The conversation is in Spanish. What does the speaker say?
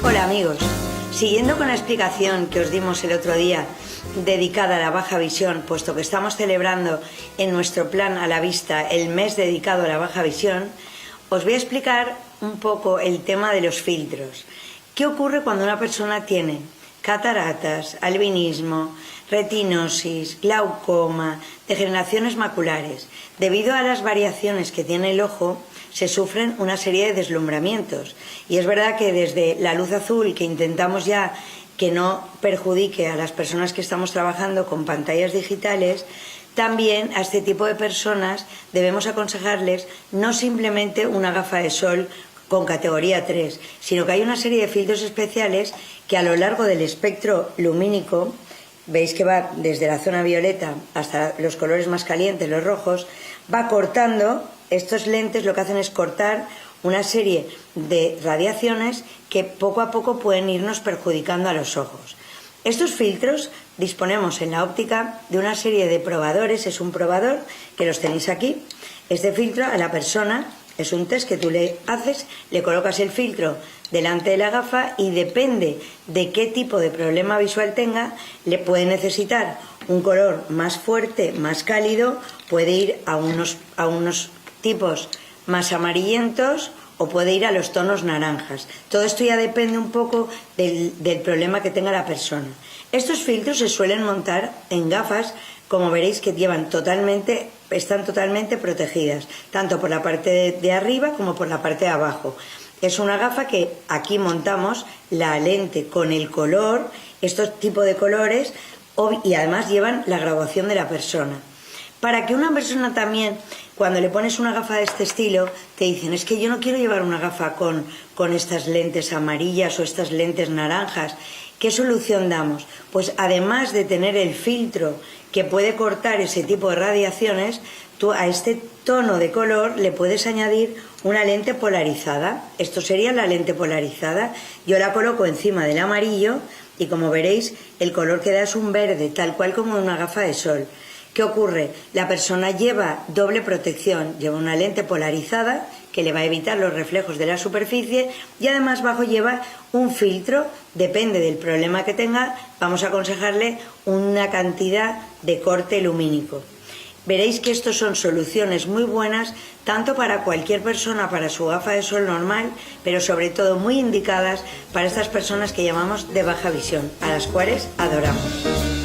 Hola amigos, siguiendo con la explicación que os dimos el otro día dedicada a la baja visión, puesto que estamos celebrando en nuestro plan a la vista el mes dedicado a la baja visión, os voy a explicar un poco el tema de los filtros. ¿Qué ocurre cuando una persona tiene cataratas, albinismo, retinosis, glaucoma, degeneraciones maculares? Debido a las variaciones que tiene el ojo, se sufren una serie de deslumbramientos. Y es verdad que desde la luz azul, que intentamos ya que no perjudique a las personas que estamos trabajando con pantallas digitales, también a este tipo de personas debemos aconsejarles no simplemente una gafa de sol con categoría 3, sino que hay una serie de filtros especiales que a lo largo del espectro lumínico, veis que va desde la zona violeta hasta los colores más calientes, los rojos, va cortando. Estos lentes lo que hacen es cortar una serie de radiaciones que poco a poco pueden irnos perjudicando a los ojos. Estos filtros disponemos en la óptica de una serie de probadores. Es un probador que los tenéis aquí. Este filtro a la persona es un test que tú le haces, le colocas el filtro delante de la gafa y depende de qué tipo de problema visual tenga, le puede necesitar un color más fuerte, más cálido, puede ir a unos tipos más amarillentos o puede ir a los tonos naranjas. Todo esto ya depende un poco del problema que tenga la persona. Estos filtros se suelen montar en gafas, como veréis, que están totalmente protegidas, tanto por la parte de arriba como por la parte de abajo. Es una gafa que aquí montamos la lente con el color, estos tipos de colores, y además llevan la graduación de la persona. Para que una persona también, cuando le pones una gafa de este estilo, te dicen, es que yo no quiero llevar una gafa con estas lentes amarillas o estas lentes naranjas. ¿Qué solución damos? Pues además de tener el filtro que puede cortar ese tipo de radiaciones, tú a este tono de color le puedes añadir una lente polarizada. Esto sería la lente polarizada. Yo la coloco encima del amarillo y, como veréis, el color que da es un verde, tal cual como una gafa de sol. ¿Qué ocurre? La persona lleva doble protección, lleva una lente polarizada que le va a evitar los reflejos de la superficie y además bajo lleva un filtro, depende del problema que tenga, vamos a aconsejarle una cantidad de corte lumínico. Veréis que estos son soluciones muy buenas tanto para cualquier persona, para su gafa de sol normal, pero sobre todo muy indicadas para estas personas que llamamos de baja visión, a las cuales adoramos.